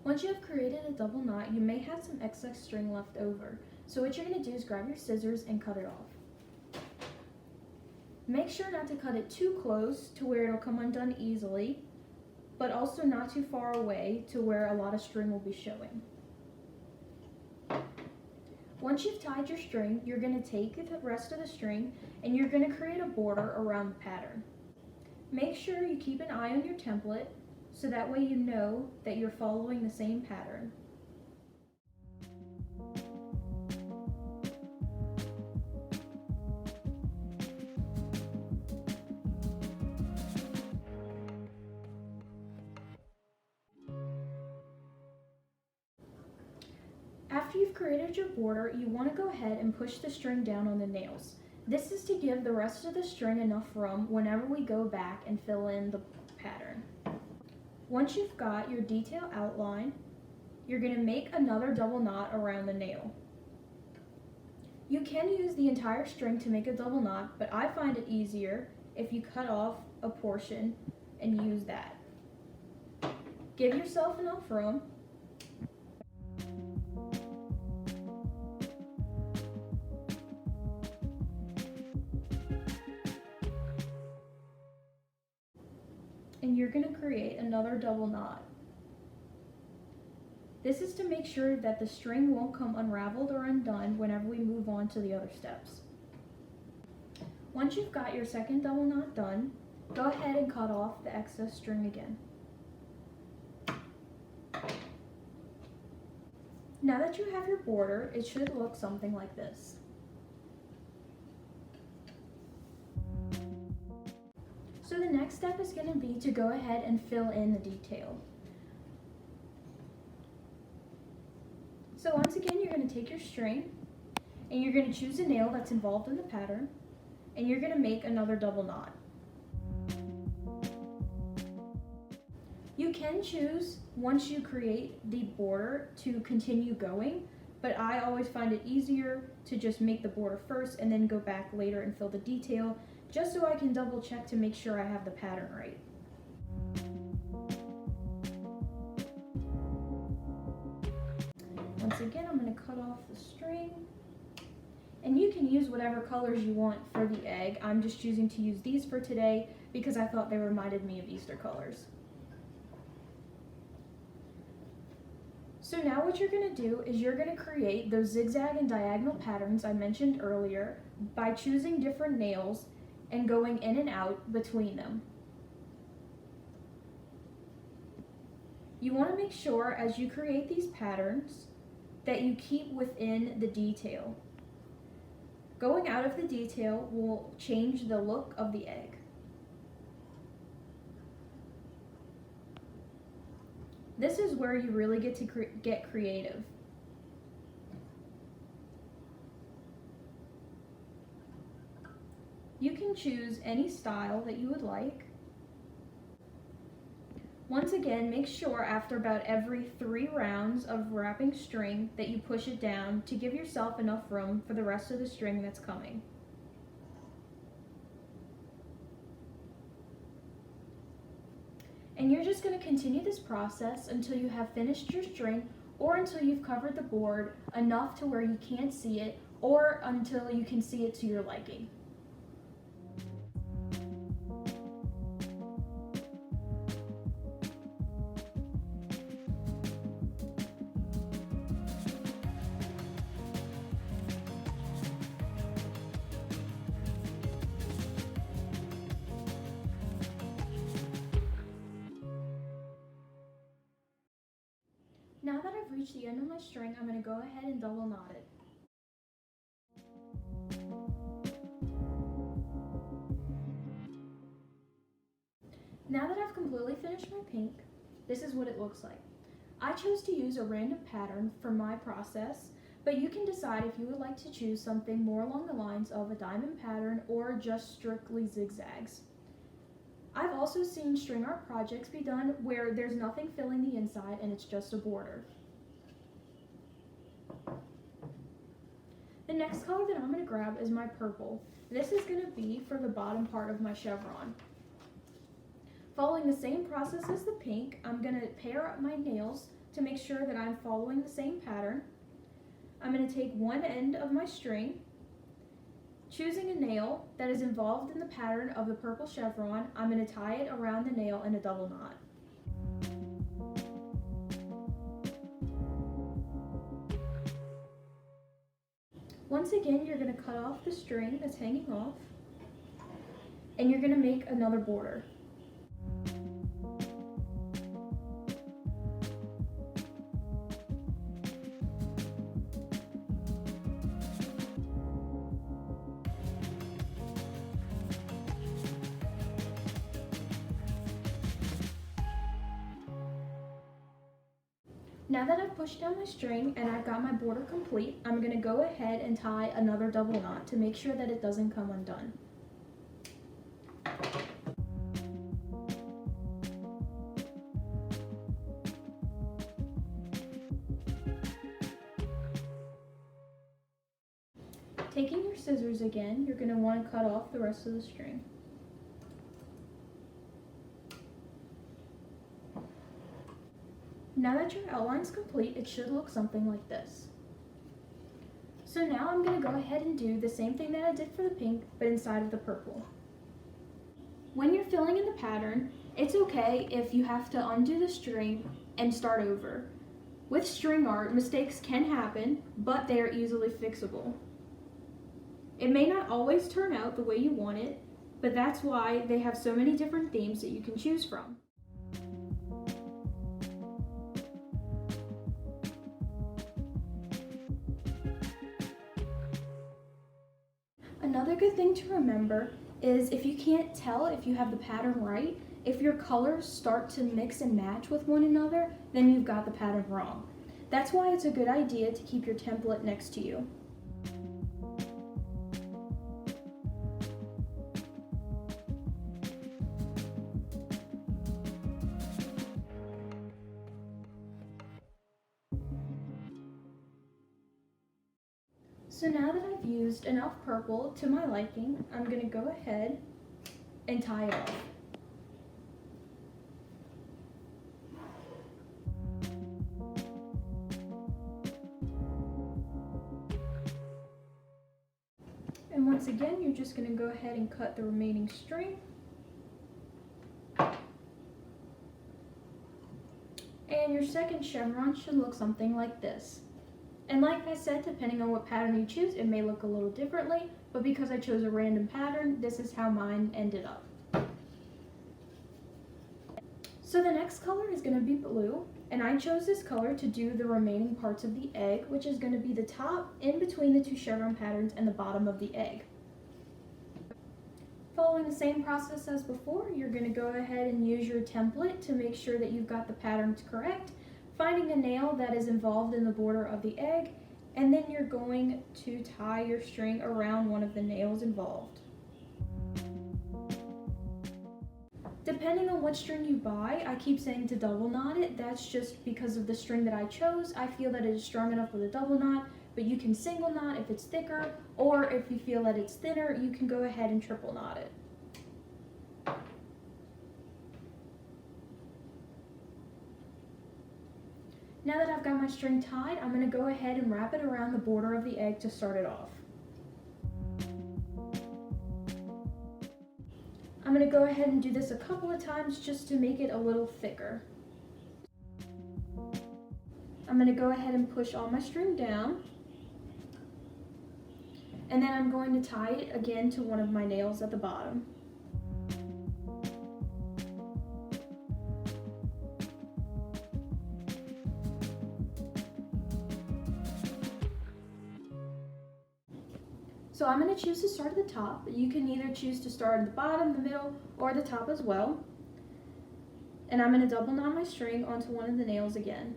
Once you have created a double knot, you may have some excess string left over. So what you're going to do is grab your scissors and cut it off. Make sure not to cut it too close to where it'll come undone easily, but also not too far away to where a lot of string will be showing. Once you've tied your string, you're going to take the rest of the string and you're going to create a border around the pattern. Make sure you keep an eye on your template so that way you know that you're following the same pattern. After you've created your border, you want to go ahead and push the string down on the nails. This is to give the rest of the string enough room whenever we go back and fill in the pattern. Once you've got your detail outline, you're going to make another double knot around the nail. You can use the entire string to make a double knot, but I find it easier if you cut off a portion and use that. Give yourself enough room. And you're going to create another double knot. This is to make sure that the string won't come unraveled or undone whenever we move on to the other steps. Once you've got your second double knot done, go ahead and cut off the excess string again. Now that you have your border, it should look something like this. So the next step is going to be to go ahead and fill in the detail. So once again, you're going to take your string and you're going to choose a nail that's involved in the pattern and you're going to make another double knot. You can choose, once you create the border, to continue going, but I always find it easier to just make the border first and then go back later and fill the detail, just so I can double check to make sure I have the pattern right. Once again, I'm going to cut off the string, and you can use whatever colors you want for the egg. I'm just choosing to use these for today because I thought they reminded me of Easter colors. So now what you're going to do is you're going to create those zigzag and diagonal patterns I mentioned earlier by choosing different nails and going in and out between them. You want to make sure as you create these patterns that you keep within the detail. Going out of the detail will change the look of the egg. This is where you really get to get creative. You can choose any style that you would like. Once again, make sure after about every 3 rounds of wrapping string that you push it down to give yourself enough room for the rest of the string that's coming. And you're just going to continue this process until you have finished your string or until you've covered the board enough to where you can't see it or until you can see it to your liking. Now that I've reached the end of my string, I'm going to go ahead and double knot it. Now that I've completely finished my pink, this is what it looks like. I chose to use a random pattern for my process, but you can decide if you would like to choose something more along the lines of a diamond pattern or just strictly zigzags. I've also seen string art projects be done where there's nothing filling the inside and it's just a border. The next color that I'm going to grab is my purple. This is going to be for the bottom part of my chevron. Following the same process as the pink, I'm going to pair up my nails to make sure that I'm following the same pattern. I'm going to take one end of my string, choosing a nail that is involved in the pattern of the purple chevron. I'm going to tie it around the nail in a double knot. Once again, you're going to cut off the string that's hanging off, and you're going to make another border. Now that I've pushed down my string and I've got my border complete, I'm going to go ahead and tie another double knot to make sure that it doesn't come undone. Taking your scissors again, you're going to want to cut off the rest of the string. Now that your outline's complete, it should look something like this. So now I'm going to go ahead and do the same thing that I did for the pink, but inside of the purple. When you're filling in the pattern, it's okay if you have to undo the string and start over. With string art, mistakes can happen, but they are easily fixable. It may not always turn out the way you want it, but that's why they have so many different themes that you can choose from. Another good thing to remember is if you can't tell if you have the pattern right, if your colors start to mix and match with one another, then you've got the pattern wrong. That's why it's a good idea to keep your template next to you. So now that I've used enough purple to my liking, I'm going to go ahead and tie it off. And once again, you're just going to go ahead and cut the remaining string. And your second chevron should look something like this. And like I said, depending on what pattern you choose, it may look a little differently, but because I chose a random pattern, this is how mine ended up. So the next color is going to be blue, and I chose this color to do the remaining parts of the egg, which is going to be the top in between the two chevron patterns and the bottom of the egg. Following the same process as before, you're going to go ahead and use your template to make sure that you've got the patterns correct, finding a nail that is involved in the border of the egg, and then you're going to tie your string around one of the nails involved. Depending on what string you buy, I keep saying to double knot it. That's just because of the string that I chose. I feel that it is strong enough with a double knot, but you can single knot if it's thicker, or if you feel that it's thinner, you can go ahead and triple knot it. Now that I've got my string tied, I'm going to go ahead and wrap it around the border of the egg to start it off. I'm going to go ahead and do this a couple of times just to make it a little thicker. I'm going to go ahead and push all my string down, and then I'm going to tie it again to one of my nails at the bottom. So I'm going to choose to start at the top, but you can either choose to start at the bottom, the middle, or the top as well. And I'm going to double knot my string onto one of the nails again.